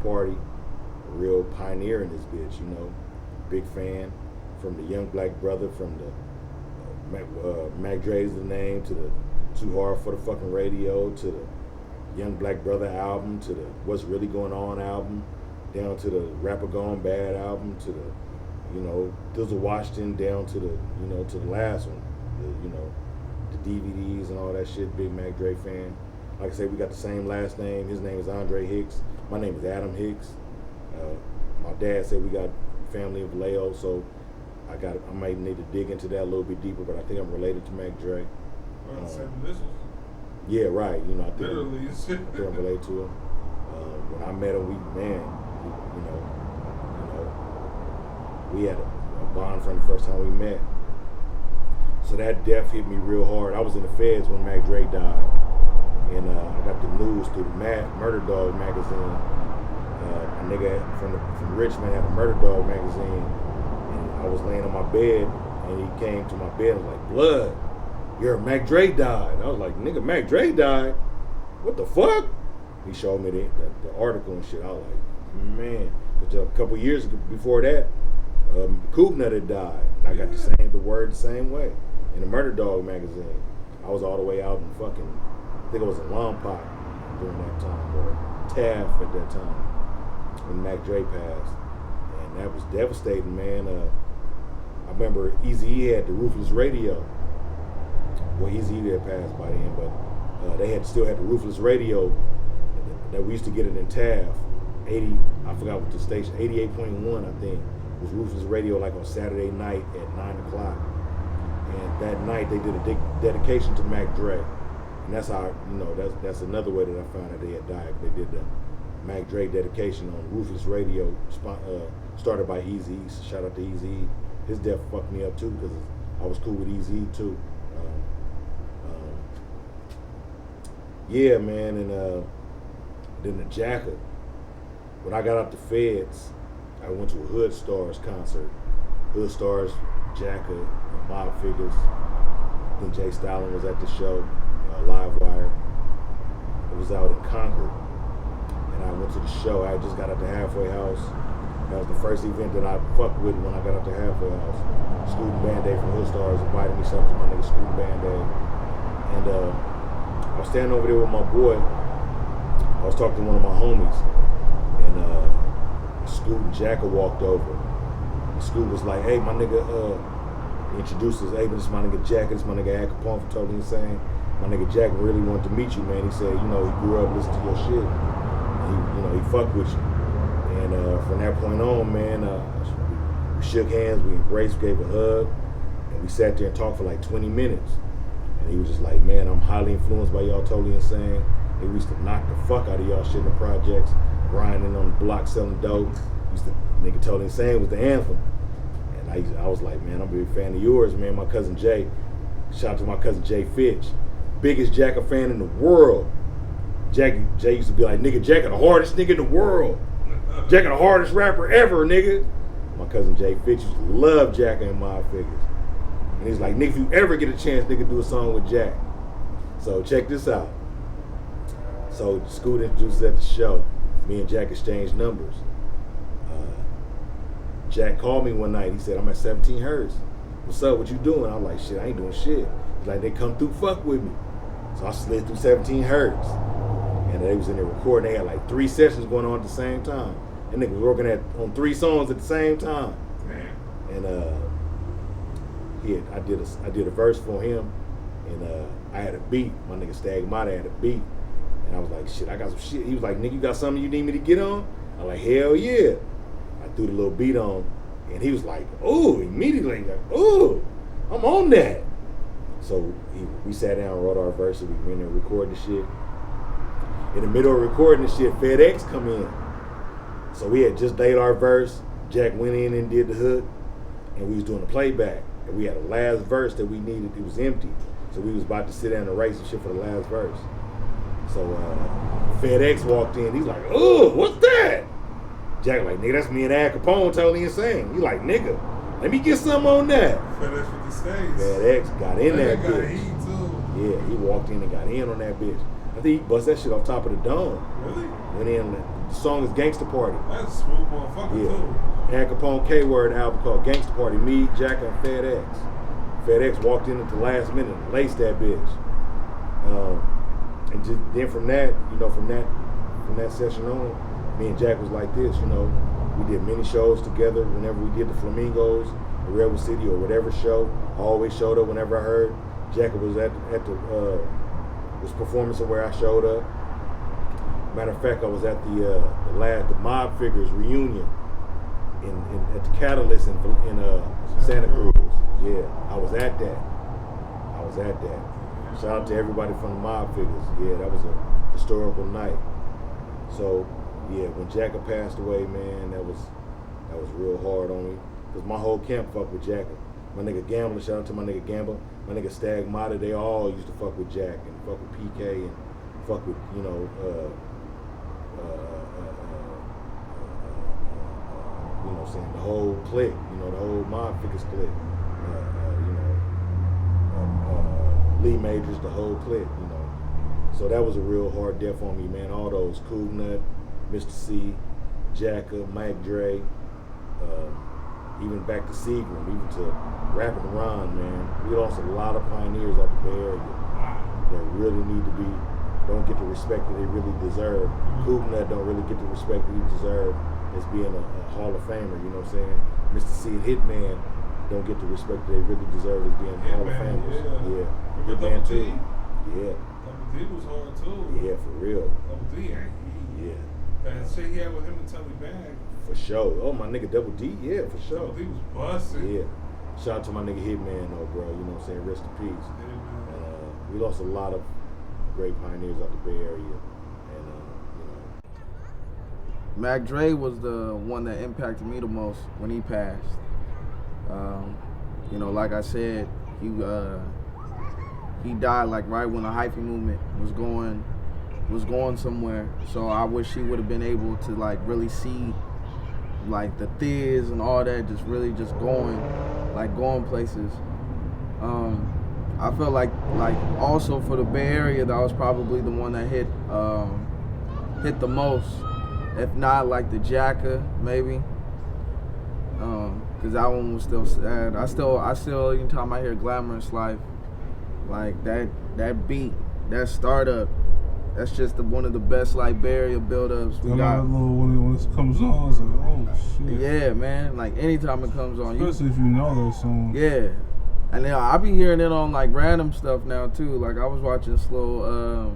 party, a real pioneer in this bitch, you know. Big fan, from the Young Black Brother, from the MacDre's the name, to the Too Hard for the Fucking Radio, to the Young Black Brother album, to the What's Really Going On album, down to the Rapper Gone Bad album, to the, you know, Dizzle Washington, down to the, you know, to the last one, the, you know, the DVDs and all that shit. Big MacDre fan. Like I said, we got the same last name. His name is Andre Hicks. My name is Adam Hicks. My dad said we got family in Vallejo, so I might need to dig into that a little bit deeper, but I think I'm related to MacDre. Same initials. Yeah, right. You know, I think Literally. I think I'm related to him. When I met him, we had a bond from the first time we met. So that death hit me real hard. I was in the feds when MacDre died, and I got the news through the Murder Dog magazine. A nigga from Richmond had a Murder Dog magazine, and I was laying on my bed, and he came to my bed and was like, "Blood, your MacDre died." I was like, "Nigga, MacDre died? What the fuck?" He showed me the article and shit. I was like, man, because a couple years before that, Koopnut had died. And I got the word the same way in the Murder Dog magazine. I was all the way out in fucking, I think it was in Lompoc during that time, or Taft at that time, when MacDre passed. And that was devastating, man. I remember Eazy-E had the Ruthless Radio. Well, Eazy-E had passed by then, but they still had the Ruthless Radio that we used to get it in Taft. 80, I forgot what the station, 88.1, I think, was Ruthless Radio, like on Saturday night at 9 o'clock. And that night they did a dedication to MacDre. And that's how, you know, that's another way that I found out they had died. They did the MacDre dedication on Ruthless Radio, started by Eazy. Shout out to Eazy. His death fucked me up too, because I was cool with Eazy too. Yeah, man, and then TheJacka. When I got out the feds, I went to a Hood Stars concert. Hood Stars, Jacka, and MobFigaz. Then Jay Stalin was at the show, Live Wire. It was out in Concord. And I went to the show. I just got out the Halfway House. That was the first event that I fucked with when I got out the Halfway House. Scootin' Band-Aid from Hood Stars invited me something to my nigga Scootin' Band-Aid. And I was standing over there with my boy. I was talking to one of my homies. And Scoot and Jacka walked over. And Scoot was like, "Hey, my nigga," he introduced us, "Hey, this is my nigga Jacka, this is my nigga Kapone from Totally Insane. My nigga Jacka really wanted to meet you, man." He said, "You know, he grew up listening to your shit. And he fucked with you." And from that point on, man, we shook hands, we embraced, we gave a hug, and we sat there and talked for like 20 minutes. And he was just like, "Man, I'm highly influenced by y'all Totally Insane. They used to knock the fuck out of y'all shit in the projects, grinding on the block, selling dope. Nigga Totally Insane was the anthem." And I was like, "Man, I'm a big fan of yours, man." My cousin Jay, shout out to my cousin Jay Fitch, biggest Jacka fan in the world. Jay used to be like, "Nigga, Jacka the hardest nigga in the world. Jacka the hardest rapper ever, nigga." My cousin Jay Fitch used to love Jacka and MobFigaz. And he's like, "Nigga, if you ever get a chance, nigga, do a song with Jack." So check this out. So Scoot introduced us at the show. Me and Jack exchanged numbers. Jack called me one night. He said, "I'm at 17 Hertz. What's up? What you doing?" I'm like, "Shit, I ain't doing shit." He's like, "They come through, fuck with me." So I slid through 17 Hertz. And they was in there recording. They had like 3 sessions going on at the same time. And nigga was working on 3 songs at the same time. And I did a verse for him. And I had a beat. My nigga Stagmata had a beat. And I was like, "Shit, I got some shit." He was like, "Nigga, you got something you need me to get on?" I'm like, "Hell yeah." I threw the little beat on, and he was like, "Ooh," immediately, like, "Ooh, I'm on that." So we sat down, wrote our verse, and we went and recorded the shit. In the middle of recording the shit, FedEx come in. So we had just laid our verse. Jack went in and did the hook, and we was doing the playback. And we had a last verse that we needed. It was empty. So we was about to sit down and write some shit for the last verse. So FedEx walked in. He's like, "Oh, what's that?" Jack like, "Nigga, that's me and Al Capone Totally Insane." He like, "Nigga, let me get something on that." FedEx with the stage. FedEx got in that bitch. Heat too. Yeah, he walked in and got in on that bitch. I think he bust that shit off top of the dome. Really? Went in. The song is Gangsta Party. That's a smooth motherfucker too. Had Kapone K-Word album called Gangsta Party. Me, Jack, and FedEx. FedEx walked in at the last minute and laced that bitch. And then from that, from that session on, me and Jack was like this, We did many shows together. Whenever we did the Flamingos, the Redwood City, or whatever show, I always showed up whenever I heard Jack was at the performing somewhere. I showed up. Matter of fact, I was at the MobFigaz reunion at the Catalyst in Santa Cruz. Yeah, I was at that. Shout out to everybody from the MobFigaz. Yeah, that was a historical night. So, yeah, when Jacka passed away, man, that was real hard on me. Because my whole camp fucked with Jacka. My nigga Gambler, shout out to my nigga Gambler. My nigga Stagmata, they all used to fuck with Jack and fuck with PK and fuck with, the whole clique, the whole MobFigaz clique. Lee Majors, the whole clique, So that was a real hard death on me, man. All those, Cougnut, Mr. C, Jacka, MacDre, even back to Seagram, even to Rappin' Ron, man. We lost a lot of pioneers out the Bay Area that really don't get the respect that they really deserve. Cougnut don't really get the respect that he deserves as being a Hall of Famer, you know what I'm saying? Mr. C and Hitman don't get the respect that they really deserve as being Hall of Famers. Yeah. Hitman too. Yeah. Double D was hard too. Yeah, for real. Double D, yeah. That shit he had with him and Tully Bag. For sure. Oh, my nigga Double D, yeah, for sure. Double D was busting. Yeah. Shout out to my nigga Hitman though, bro. You know what I'm saying? Rest in peace. Yeah, and we lost a lot of great pioneers out the Bay Area. And MacDre was the one that impacted me the most when he passed. Like I said, he died like right when the hyphy movement was going somewhere. So I wish he would have been able to like really see like the Thiz and all that just going places. I felt like also for the Bay Area, that was probably the one that hit the most. If not like TheJacka, maybe. Cause that one was still sad. I still anytime I hear Glamorous Life, like that beat, that startup, that's just one of the best like Bay Area build-ups we got. When it comes on, it's like, oh shit. Yeah, man. Like anytime it comes on, especially if you know that song. Yeah, and then I be hearing it on like random stuff now too. Like I was watching a slow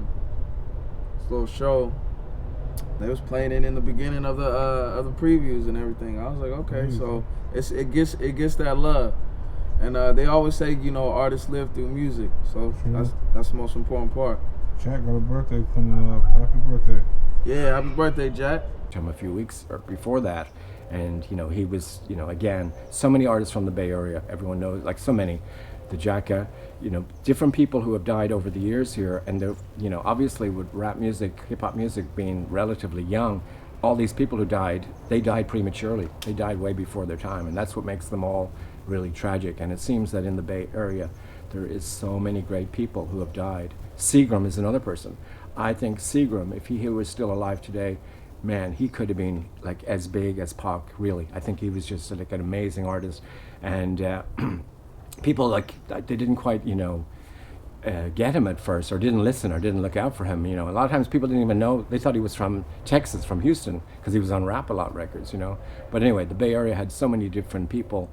show. They was playing it in the beginning of the previews and everything. I was like, okay, so it gets that love, and they always say artists live through music, so that's the most important part. Jack got a birthday coming up. Happy birthday! Yeah, happy birthday, Jack. Him a few weeks before that, and he was again so many artists from the Bay Area. Everyone knows like so many. TheJacka, different people who have died over the years here, and they're, obviously with rap music, hip-hop music being relatively young, all these people who died, they died prematurely. They died way before their time, and that's what makes them all really tragic. And it seems that in the Bay Area, there is so many great people who have died. Seagram is another person. I think Seagram, if he was still alive today, man, he could have been like as big as Pac, really. I think he was just like an amazing artist, and people they didn't quite get him at first, or didn't listen, or didn't look out for him. A lot of times people didn't even know. They thought he was from Texas, from Houston, because he was on Rap-A-Lot records. But anyway, the Bay Area had so many different people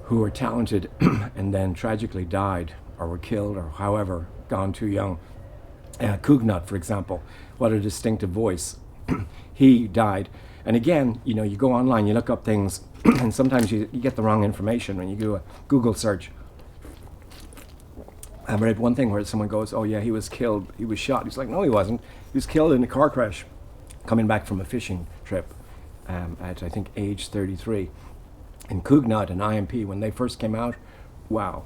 who were talented and then tragically died or were killed or however gone too young. Cougnut, for example, what a distinctive voice. He died. And again, you go online, you look up things, and sometimes you get the wrong information when you do a Google search. I read one thing where someone goes, oh yeah, he was killed, he was shot. He's like, no, he wasn't. He was killed in a car crash coming back from a fishing trip at, I think, age 33. And Cougnut and IMP, when they first came out, wow,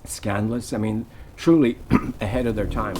scandalous. I mean, truly ahead of their time.